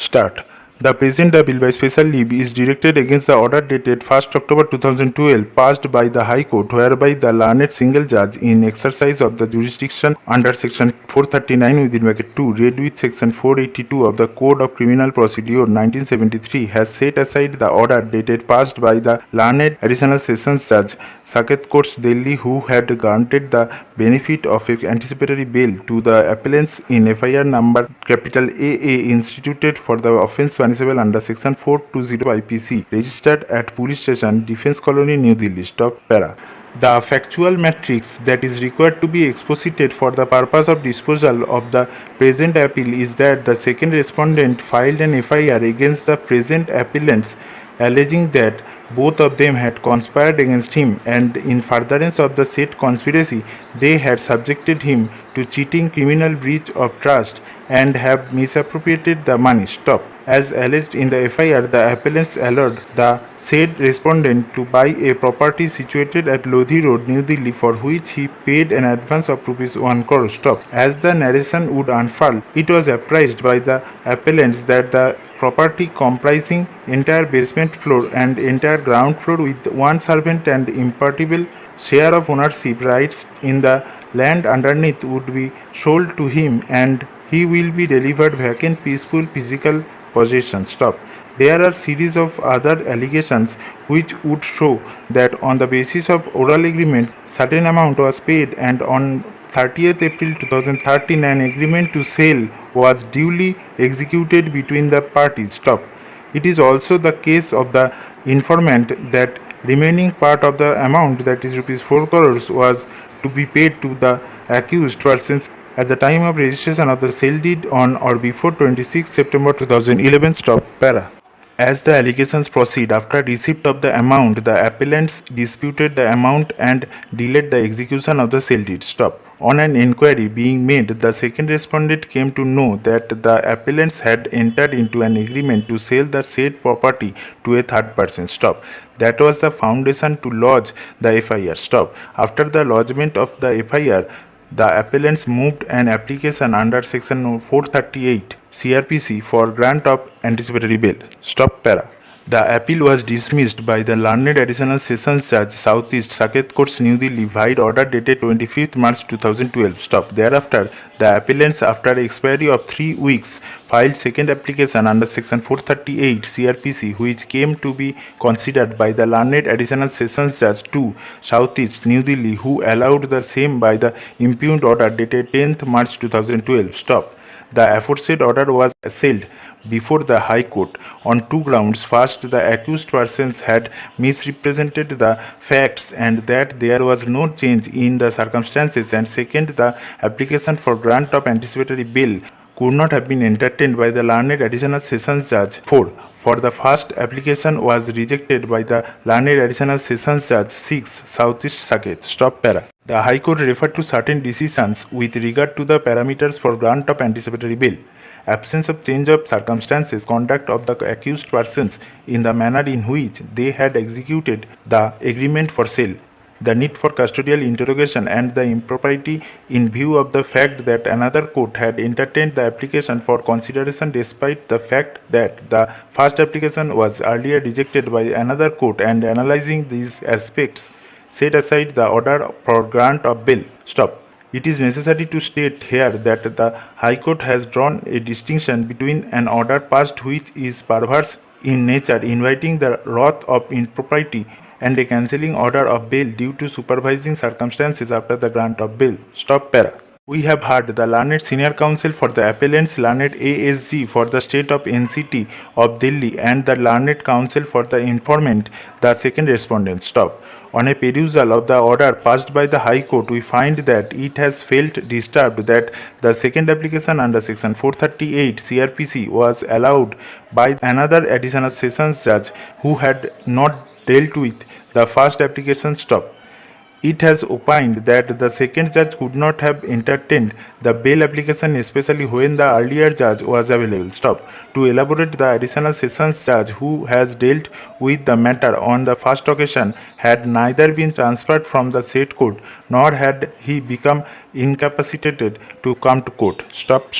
Start. The present bill by special leave is directed against the order dated 1st October 2012 passed by the High Court, whereby the learned single judge in exercise of the jurisdiction under section 439 within bracket 2 read with section 482 of the Code of Criminal Procedure 1973 has set aside the order dated passed by the learned additional sessions judge Saket Courts Delhi, who had granted the benefit of anticipatory bail to the appellants in FIR number capital AA instituted for the offence punishable under section 420 IPC, registered at police station Defence Colony, New Delhi. Stop para. The factual matrix that is required to be exposited for the purpose of disposal of the present appeal is that the second respondent filed an FIR against the present appellants, alleging that both of them had conspired against him, and in furtherance of the said conspiracy, they had subjected him to cheating, criminal breach of trust, and have misappropriated the money. Stop. As alleged in the FIR, the appellants allowed the said respondent to buy a property situated at Lodhi Road, New Delhi, for which he paid an advance of rupees 1 crore. Stop. As the narration would unfurl, it was apprised by the appellants that the property comprising entire basement floor and entire ground floor with one servant and impartible share of ownership rights in the land underneath would be sold to him, and he will be delivered vacant, peaceful, physical possession. Stop. There are series of other allegations which would show that on the basis of oral agreement certain amount was paid, and on 30th April 2013 an agreement to sell was duly executed between the parties. Stop. It is also the case of the informant that remaining part of the amount, that is rupees 4 crores, was to be paid to the accused persons at the time of registration of the sale deed on or before 26 September 2011. Stop para. As the allegations proceed, after receipt of the amount, the appellants disputed the amount and delayed the execution of the sale deed. Stop. On an inquiry being made, the second respondent came to know that the appellants had entered into an agreement to sell the said property to a third person. Stop. That was the foundation to lodge the FIR. Stop. After the lodgement of the FIR, the appellants moved an application under section 438 CRPC for grant of anticipatory bail. Stop para. The appeal was dismissed by the learned additional sessions judge Southeast Saket Courts, New Delhi, vide order dated 25th March 2012. Stop. Thereafter, the appellants, after expiry of 3 weeks, filed second application under section 438 CRPC, which came to be considered by the learned additional sessions judge 2 Southeast, New Delhi, who allowed the same by the impugned order dated 10th March 2012. Stop. The aforesaid order was assailed before the High Court on two grounds. First, the accused persons had misrepresented the facts and that there was no change in the circumstances, and second, the application for grant of anticipatory bail could not have been entertained by the learned additional sessions judge 4. For the first application was rejected by the learned additional sessions judge 6 Southeast Saket. Stop para. The High Court referred to certain decisions with regard to the parameters for grant of anticipatory bail. Absence of change of circumstances, conduct of the accused persons in the manner in which they had executed the agreement for sale, the need for custodial interrogation, and the impropriety in view of the fact that another court had entertained the application for consideration despite the fact that the first application was earlier rejected by another court, and analyzing these aspects set aside the order for grant of bail. Stop. It is necessary to state here that the High Court has drawn a distinction between an order passed which is perverse in nature, inviting the wrath of impropriety, and a cancelling order of bail due to supervising circumstances after the grant of bail. Stop para. We have heard the learned senior counsel for the appellants, learned ASG for the state of NCT of Delhi, and the learned counsel for the informant, the second respondent. Stop. On a perusal of the order passed by the High Court, we find that it has felt disturbed that the second application under section 438 CRPC was allowed by another additional sessions judge who had not dealt with the first application. Stop. It has opined that the second judge could not have entertained the bail application, especially when the earlier judge was available. Stop. To elaborate, the additional sessions judge who has dealt with the matter on the first occasion had neither been transferred from the said court nor had he become incapacitated to come to court. Stop.